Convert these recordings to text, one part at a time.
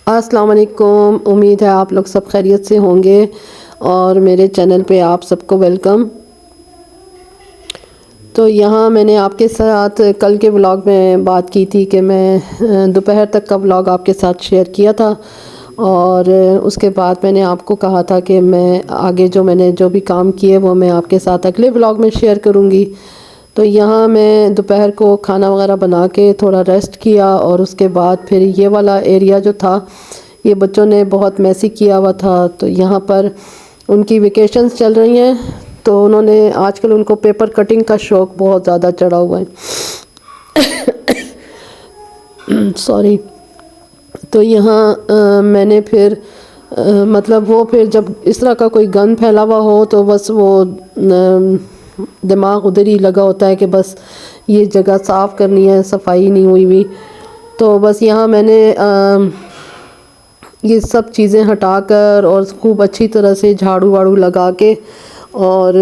अस्सलाम वालेकुम। उम्मीद है आप लोग सब खैरियत से होंगे और मेरे चैनल पे आप सबको वेलकम। तो यहाँ मैंने आपके साथ कल के व्लॉग में बात की थी कि मैं दोपहर तक का व्लॉग आपके साथ शेयर किया था और उसके बाद मैंने आपको कहा था कि मैं आगे मैंने जो भी काम किए वो मैं आपके साथ अगले व्लॉग में शेयर करूँगी। तो यहाँ मैं दोपहर को खाना वगैरह बना के थोड़ा रेस्ट किया और उसके बाद फिर ये वाला एरिया जो था ये बच्चों ने बहुत मैसी किया हुआ था। तो यहाँ पर उनकी वेकेशंस चल रही हैं तो उन्होंने आजकल उनको पेपर कटिंग का शौक़ बहुत ज़्यादा चढ़ा हुआ है। सॉरी। तो यहाँ मैंने फिर मतलब वो फिर जब इस तरह का कोई गंद फैला हुआ हो तो बस वो दिमाग उधर ही लगा होता है कि बस ये जगह साफ़ करनी है, सफाई नहीं हुई हुई। तो बस यहाँ मैंने ये सब चीज़ें हटाकर और खूब अच्छी तरह से झाड़ू वाड़ू लगा के और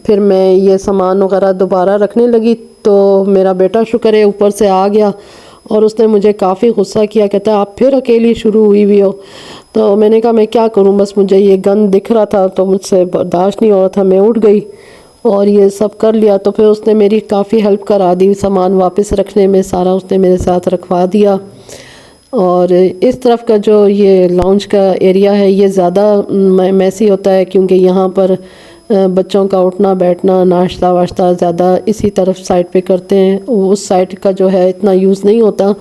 फिर मैं ये सामान वगैरह दोबारा रखने लगी। तो मेरा बेटा शुक्र है ऊपर से आ गया और उसने मुझे काफ़ी गुस्सा किया, कहता है आप फिर अकेली शुरू हुई हो। तो मैंने कहा मैं क्या करूं, बस मुझे ये गंद दिख रहा था तो मुझसे बर्दाश्त नहीं हो रहा था, मैं उठ गई और ये सब कर लिया। तो फिर उसने मेरी काफ़ी हेल्प करा दी, सामान वापस रखने में सारा उसने मेरे साथ रखवा दिया। और इस तरफ का जो ये लाउंज का एरिया है ये ज़्यादा मैसी होता है क्योंकि यहाँ पर बच्चों का उठना बैठना नाश्ता वाश्ता ज़्यादा इसी तरफ साइड पे करते हैं। उस साइड का जो है इतना यूज़ नहीं होता।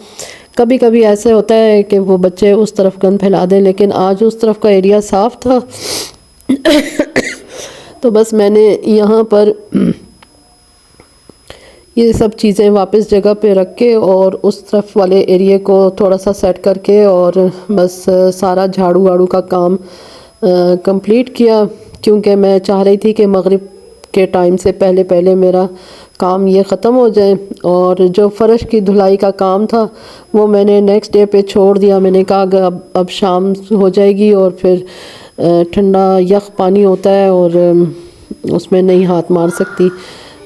कभी कभी ऐसे होता है कि वो बच्चे उस तरफ गंद फैला दें, लेकिन आज उस तरफ का एरिया साफ़ था। तो बस मैंने यहाँ पर ये सब चीज़ें वापस जगह पे रख के और उस तरफ वाले एरिया को थोड़ा सा सेट करके और बस सारा झाड़ू वाड़ू का काम कंप्लीट किया क्योंकि मैं चाह रही थी कि मगरिब के टाइम से पहले पहले मेरा काम ये ख़त्म हो जाए। और जो फ़र्श की धुलाई का काम था वो मैंने नेक्स्ट डे पे छोड़ दिया। मैंने कहा अब शाम हो जाएगी और फिर ठंडा यख पानी होता है और उसमें नहीं हाथ मार सकती।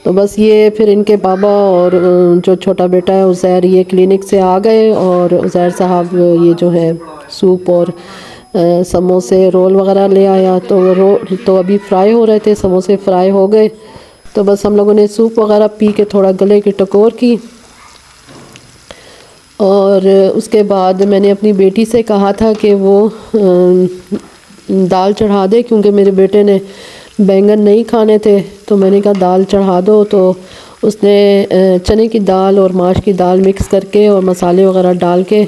तो बस ये फिर इनके पापा और जो छोटा बेटा है उज़ैर ये क्लिनिक से आ गए और उज़ैर साहब ये जो है सूप और समोसे रोल वगैरह ले आया। तो अभी फ्राई हो रहे थे, समोसे फ्राई हो गए। तो बस हम लोगों ने सूप वगैरह पी के थोड़ा गले की टकोर की और उसके बाद मैंने अपनी बेटी से कहा था कि वो दाल चढ़ा दे क्योंकि मेरे बेटे ने बैंगन नहीं खाने थे। तो मैंने कहा दाल चढ़ा दो। तो उसने चने की दाल और माश की दाल मिक्स करके और मसाले वगैरह डाल के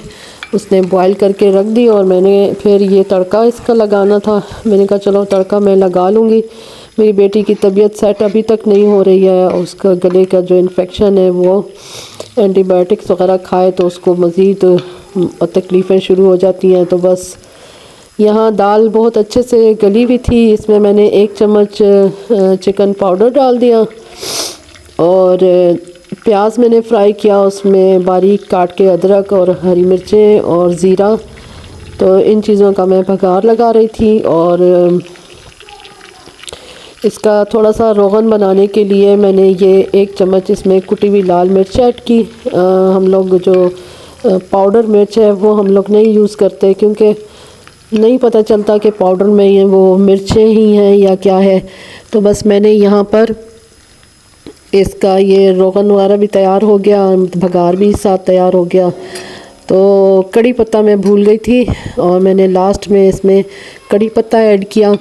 उसने बॉईल करके रख दी और मैंने फिर ये तड़का इसका लगाना था। मैंने कहा चलो तड़का मैं लगा लूँगी। मेरी बेटी की तबीयत सेट अभी तक नहीं हो रही है, उसका गले का जो इन्फेक्शन है वो एंटीबायोटिक्स वगैरह खाए तो उसको मज़ीद तकलीफ़ें शुरू हो जाती हैं। तो बस यहाँ दाल बहुत अच्छे से गली हुई थी, इसमें मैंने 1 चम्मच चिकन पाउडर डाल दिया और प्याज मैंने फ्राई किया, उसमें बारीक काट के अदरक और हरी मिर्चें और ज़ीरा। तो इन चीज़ों का मैं बघार लगा रही थी और इसका थोड़ा सा रोगन बनाने के लिए मैंने ये 1 चम्मच इसमें कुटी हुई लाल मिर्च ऐड की। हम लोग जो पाउडर मिर्च है वो हम लोग नहीं यूज़ करते क्योंकि नहीं पता चलता कि पाउडर में ये वो मिर्चें ही हैं या क्या है। तो बस मैंने यहाँ पर इसका ये रोगन वगैरह भी तैयार हो गया, भगार भी साथ तैयार हो गया। तो कड़ी पत्ता मैं भूल गई थी और मैंने लास्ट में इसमें कड़ी पत्ता ऐड किया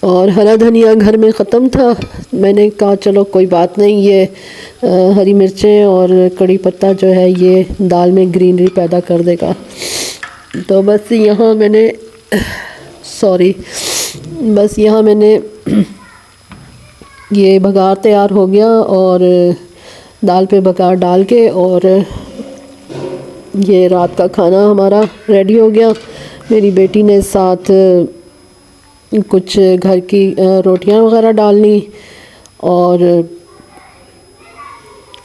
और हरा धनिया घर में ख़त्म था। मैंने कहा चलो कोई बात नहीं, ये हरी मिर्चें और कड़ी पत्ता जो है ये दाल में ग्रीनरी पैदा कर देगा। तो बस यहाँ मैंने ये बघार तैयार हो गया और दाल पे बघार डाल के और ये रात का खाना हमारा रेडी हो गया। मेरी बेटी ने साथ कुछ घर की रोटियां वगैरह डालनी और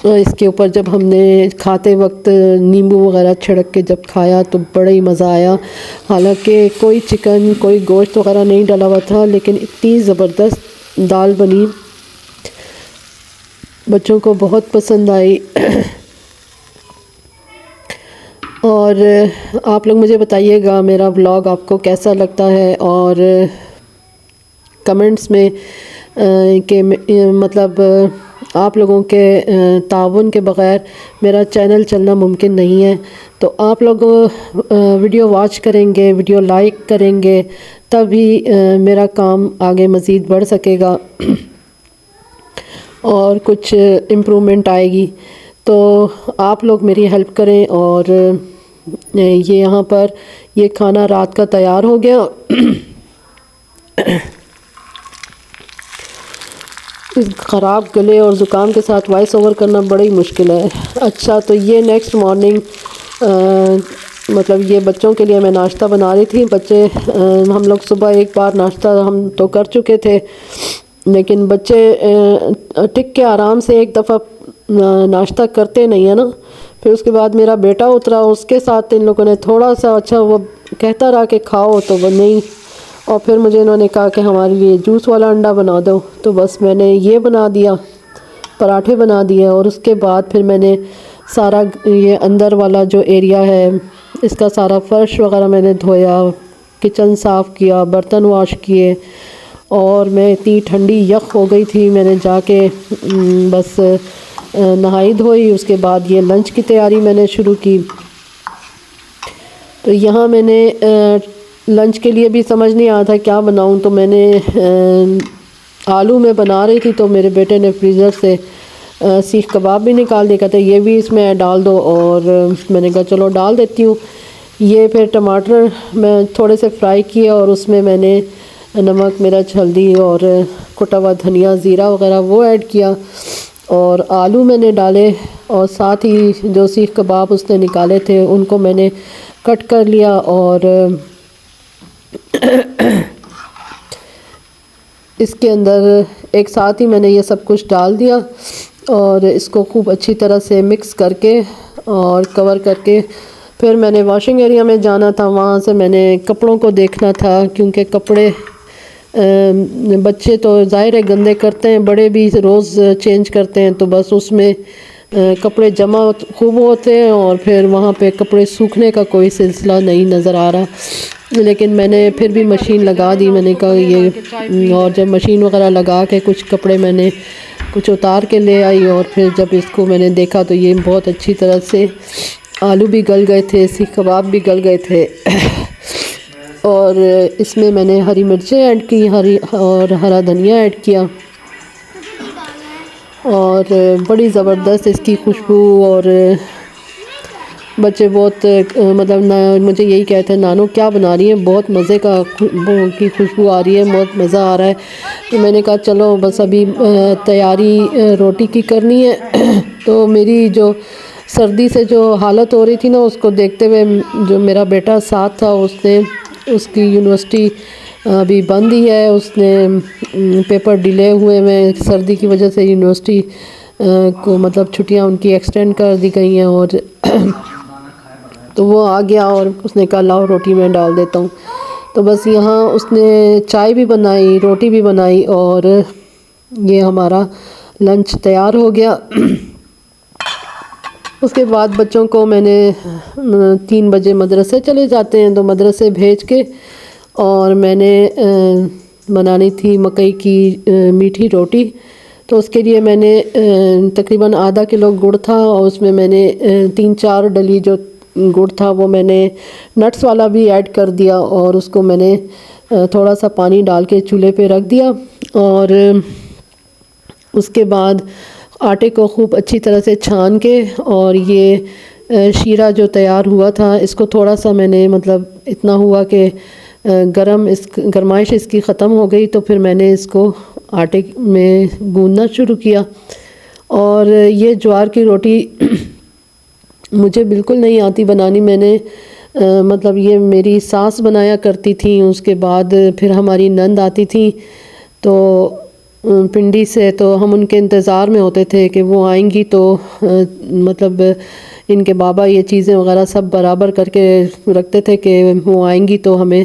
इसके ऊपर जब हमने खाते वक्त नींबू वगैरह छिड़क के जब खाया तो बड़ा ही मज़ा आया। हालांकि कोई चिकन कोई गोश्त वगैरह नहीं डला हुआ था, लेकिन इतनी ज़बरदस्त दाल बनी, बच्चों को बहुत पसंद आई। और आप लोग मुझे बताइएगा मेरा व्लॉग आपको कैसा लगता है, और कमेंट्स में मतलब आप लोगों के ताउन के बग़ैर मेरा चैनल चलना मुमकिन नहीं है। तो आप लोग वीडियो वॉच करेंगे, वीडियो लाइक करेंगे, तभी मेरा काम आगे मज़ीद बढ़ सकेगा और कुछ इम्प्रूवमेंट आएगी। तो आप लोग मेरी हेल्प करें। और ये यहाँ पर ये खाना रात का तैयार हो गया। इस ख़राब गले और ज़ुकाम के साथ वॉइस ओवर करना बड़ी मुश्किल है। अच्छा, तो ये नेक्स्ट मॉर्निंग मतलब ये बच्चों के लिए मैं नाश्ता बना रही थी। बच्चे हम लोग सुबह एक बार नाश्ता हम तो कर चुके थे, लेकिन बच्चे टिक के आराम से एक दफ़ा नाश्ता करते नहीं है ना। फिर उसके बाद मेरा बेटा उतरा, उसके साथ इन लोगों ने थोड़ा सा अच्छा वो कहता रहा कि खाओ, तो वो नहीं। और फिर मुझे इन्होंने कहा कि हमारे लिए जूस वाला अंडा बना दो, तो बस मैंने ये बना दिया, पराठे बना दिए। और उसके बाद फिर मैंने सारा ये अंदर वाला जो एरिया है इसका सारा फ़र्श वगैरह मैंने धोया, किचन साफ़ किया, बर्तन वॉश किए। और मैं इतनी ठंडी यख हो गई थी, मैंने जाके बस नहाई धोई। उसके बाद ये लंच की तैयारी मैंने शुरू की। तो यहाँ मैंने लंच के लिए भी समझ नहीं आ था क्या बनाऊँ, तो मैंने आलू में बना रही थी, तो मेरे बेटे ने फ्रीज़र से सीख कबाब भी निकाल दिया, कहते ये भी इसमें डाल दो। और मैंने कहा चलो डाल देती हूँ। ये फिर टमाटर मैं थोड़े से फ्राई किए और उसमें मैंने नमक, मिर्च, हल्दी और कुटा हुआ धनिया, ज़ीरा वगैरह वो ऐड किया। और आलू मैंने डाले, और साथ ही जो सीख कबाब उसने निकाले थे उनको मैंने कट कर लिया। और इसके अंदर एक साथ ही मैंने ये सब कुछ डाल दिया और इसको खूब अच्छी तरह से मिक्स करके और कवर करके फिर मैंने वॉशिंग एरिया में जाना था। वहाँ से मैंने कपड़ों को देखना था, क्योंकि कपड़े बच्चे तो ज़ाहिर है गंदे करते हैं, बड़े भी रोज़ चेंज करते हैं, तो बस उसमें कपड़े जमा खूब होते हैं और फिर वहाँ पे कपड़े सूखने का कोई सिलसिला नहीं नज़र आ रहा। लेकिन मैंने फिर भी मशीन लगा दी। मैंने कहा ये, और जब मशीन वगैरह लगा के कुछ कपड़े मैंने कुछ उतार के ले आई, और फिर जब इसको मैंने देखा तो ये बहुत अच्छी तरह से आलू भी गल गए थे, सीख कबाब भी गल गए थे। और इसमें मैंने हरी मिर्चें ऐड की, हरा धनिया ऐड किया, और बड़ी ज़बरदस्त इसकी खुशबू। और बच्चे बहुत मतलब ना मुझे यही कहते हैं, नानो क्या बना रही है, बहुत मज़े का की खुशबू आ रही है, बहुत मज़ा आ रहा है। तो मैंने कहा चलो बस अभी तैयारी रोटी की करनी है। तो मेरी जो सर्दी से जो हालत हो रही थी ना, उसको देखते हुए जो मेरा बेटा साथ था उसने, उसकी यूनिवर्सिटी अभी बंद ही है, उसने पेपर डिले हुए में सर्दी की वजह से यूनिवर्सिटी को मतलब छुट्टियां उनकी एक्सटेंड कर दी गई हैं। और तो वो आ गया और उसने कहा लाओ रोटी में डाल देता हूँ। तो बस यहाँ उसने चाय भी बनाई, रोटी भी बनाई, और ये हमारा लंच तैयार हो गया। उसके बाद बच्चों को मैंने 3 बजे मदरसे चले जाते हैं, तो मदरसे भेज के और मैंने बनानी थी मकई की मीठी रोटी। तो उसके लिए मैंने तकरीबन आधा किलो गुड़ था, और उसमें मैंने 3-4 डली जो गुड़ था वो मैंने नट्स वाला भी ऐड कर दिया, और उसको मैंने थोड़ा सा पानी डाल के चूल्हे पे रख दिया। और उसके बाद आटे को खूब अच्छी तरह से छान के, और ये शीरा जो तैयार हुआ था इसको थोड़ा सा मैंने मतलब इतना हुआ कि गरमाइश इसकी ख़त्म हो गई, तो फिर मैंने इसको आटे में गूंदना शुरू किया। और ये ज्वार की रोटी मुझे बिल्कुल नहीं आती बनानी। मैंने मतलब ये मेरी सास बनाया करती थी, उसके बाद फिर हमारी नंद आती थी तो पिंडी से, तो हम उनके इंतज़ार में होते थे कि वो आएंगी, तो मतलब इनके बाबा ये चीज़ें वगैरह सब बराबर करके रखते थे कि वो आएंगी तो हमें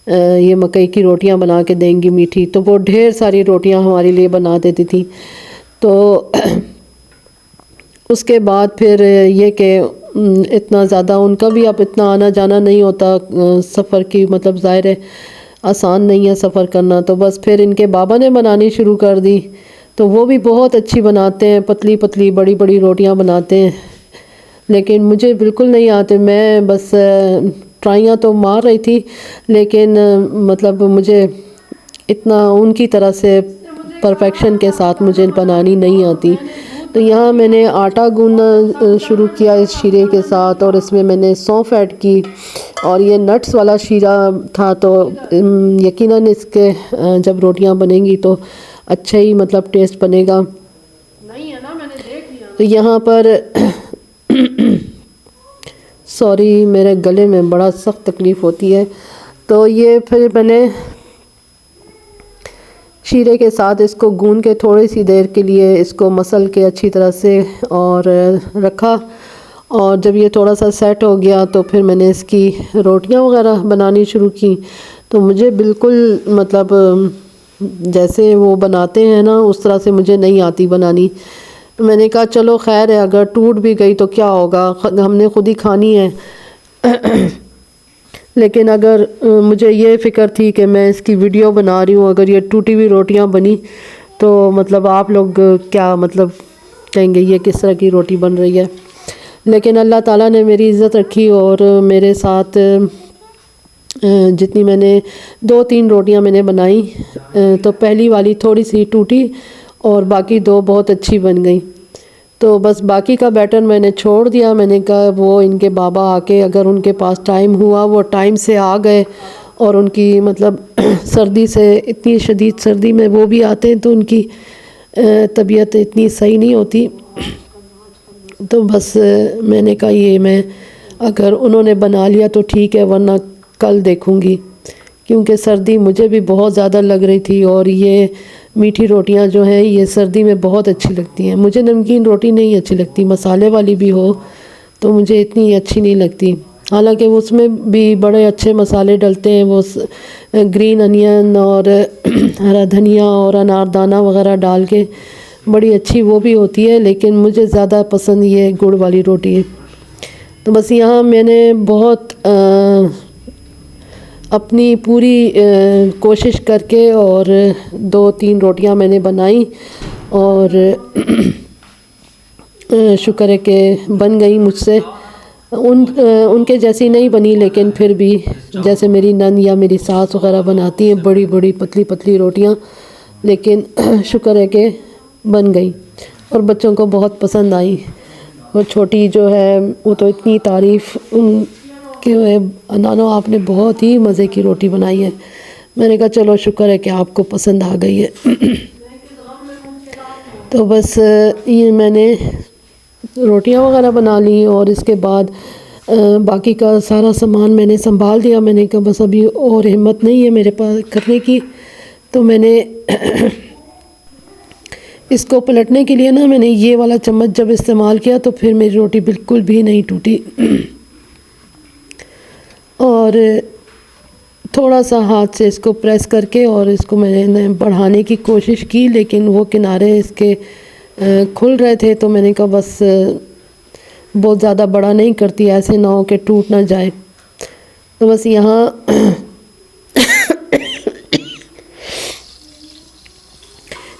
ये मकई की रोटियां बना के देंगी मीठी। तो वो ढेर सारी रोटियां हमारे लिए बना देती थी। तो उसके बाद फिर ये कि इतना ज़्यादा उनका भी अब इतना आना जाना नहीं होता सफ़र की, मतलब ज़ाहिर है आसान नहीं है सफ़र करना। तो बस फिर इनके बाबा ने बनानी शुरू कर दी, तो वो भी बहुत अच्छी बनाते हैं, पतली पतली बड़ी बड़ी रोटियां बनाते हैं, लेकिन मुझे बिल्कुल नहीं आते। मैं बस ट्राइयाँ तो मार रही थी, लेकिन मतलब मुझे इतना उनकी तरह से परफेक्शन के साथ मुझे बनानी नहीं आती। तो यहाँ मैंने आटा गूंदना शुरू किया इस शीरे के साथ, और इसमें मैंने सौंफ ऐड की, और ये नट्स वाला शीरा था, तो यकीनन इसके जब रोटियां बनेंगी तो अच्छा ही मतलब टेस्ट बनेगा। नहीं है ना, मैंने देख लिया। तो यहाँ पर सॉरी, मेरे गले में बड़ा सख्त तकलीफ़ होती है। तो ये फिर मैंने शीरे के साथ इसको गूंद के थोड़ी सी देर के लिए इसको मसल के अच्छी तरह से और रखा, और जब ये थोड़ा सा सेट हो गया तो फिर मैंने इसकी रोटियां वगैरह बनानी शुरू की। तो मुझे बिल्कुल मतलब जैसे वो बनाते हैं ना उस तरह से मुझे नहीं आती बनानी। मैंने कहा चलो खैर है, अगर टूट भी गई तो क्या होगा, हमने खुद ही खानी है। लेकिन अगर मुझे ये फ़िक्र थी कि मैं इसकी वीडियो बना रही हूँ, अगर ये टूटी हुई रोटियां बनी तो मतलब आप लोग क्या मतलब कहेंगे ये किस तरह की रोटी बन रही है। लेकिन अल्लाह ताला ने मेरी इज़्ज़त रखी, और मेरे साथ जितनी मैंने 2-3 रोटियां मैंने बनाई, तो पहली वाली थोड़ी सी टूटी और बाकी 2 बहुत अच्छी बन गई। तो बस बाकी का बैटर मैंने छोड़ दिया। मैंने कहा वो इनके बाबा आके अगर उनके पास टाइम हुआ, वो टाइम से आ गए, और उनकी मतलब सर्दी से, इतनी शदीद सर्दी में वो भी आते हैं तो उनकी तबीयत इतनी सही नहीं होती। तो बस मैंने कहा ये मैं अगर उन्होंने बना लिया तो ठीक है, वरना कल देखूँगी, क्योंकि सर्दी मुझे भी बहुत ज़्यादा लग रही थी। और ये मीठी रोटियां जो हैं ये सर्दी में बहुत अच्छी लगती हैं। मुझे नमकीन रोटी नहीं अच्छी लगती, मसाले वाली भी हो तो मुझे इतनी अच्छी नहीं लगती। हालांकि उसमें भी बड़े अच्छे मसाले डलते हैं, वो ग्रीन अनियन और हरा धनिया और अनारदाना वगैरह डाल के बड़ी अच्छी वो भी होती है, लेकिन मुझे ज़्यादा पसंद ये गुड़ वाली रोटी है। तो बस यहाँ मैंने बहुत अपनी पूरी कोशिश करके और 2-3 रोटियां मैंने बनाई, और शुक्र है कि बन गई मुझसे। उनके जैसी नहीं बनी, लेकिन फिर भी जैसे मेरी नन या मेरी सास वगैरह बनाती हैं बड़ी बड़ी पतली पतली रोटियां, लेकिन शुक्र है कि बन गई और बच्चों को बहुत पसंद आई। और छोटी जो है वो तो इतनी तारीफ़ कि नानो आपने बहुत ही मज़े की रोटी बनाई है। मैंने कहा चलो शुक्र है कि आपको पसंद आ गई है। तो बस ये मैंने रोटियां वगैरह बना ली, और इसके बाद बाकी का सारा सामान मैंने संभाल दिया। मैंने कहा बस अभी और हिम्मत नहीं है मेरे पास करने की, तो मैंने इसको पलटने के लिए ना मैंने ये वाला चम्मच जब इस्तेमाल किया तो फिर मेरी रोटी बिल्कुल भी नहीं टूटी। और थोड़ा सा हाथ से इसको प्रेस करके और इसको मैंने बढ़ाने की कोशिश की, लेकिन वो किनारे इसके खुल रहे थे। तो मैंने कहा बस बहुत ज़्यादा बड़ा नहीं करती, ऐसे ना हो कि टूट ना जाए। तो बस यहाँ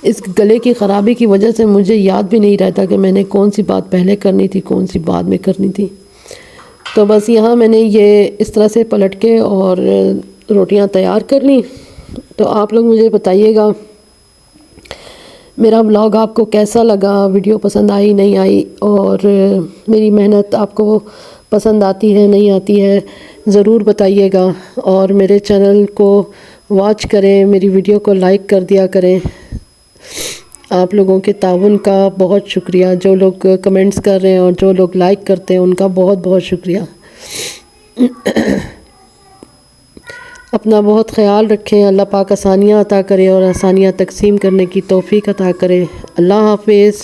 इस गले की ख़राबी की वजह से मुझे याद भी नहीं रहता कि मैंने कौन सी बात पहले करनी थी, कौन सी बाद में करनी थी। तो बस यहाँ मैंने ये इस तरह से पलट के और रोटियां तैयार कर ली। तो आप लोग मुझे बताइएगा मेरा व्लॉग आपको कैसा लगा, वीडियो पसंद आई नहीं आई, और मेरी मेहनत आपको पसंद आती है नहीं आती है, ज़रूर बताइएगा। और मेरे चैनल को वॉच करें, मेरी वीडियो को लाइक कर दिया करें। आप लोगों के ताउन का बहुत शुक्रिया, जो लोग कमेंट्स कर रहे हैं और जो लोग लाइक करते हैं उनका बहुत बहुत शुक्रिया। अपना बहुत ख्याल रखें। अल्लाह पाक आसानियाँ अता करे और आसानियाँ तकसीम करने की तौफीक अता करे। अल्लाह हाफिज़।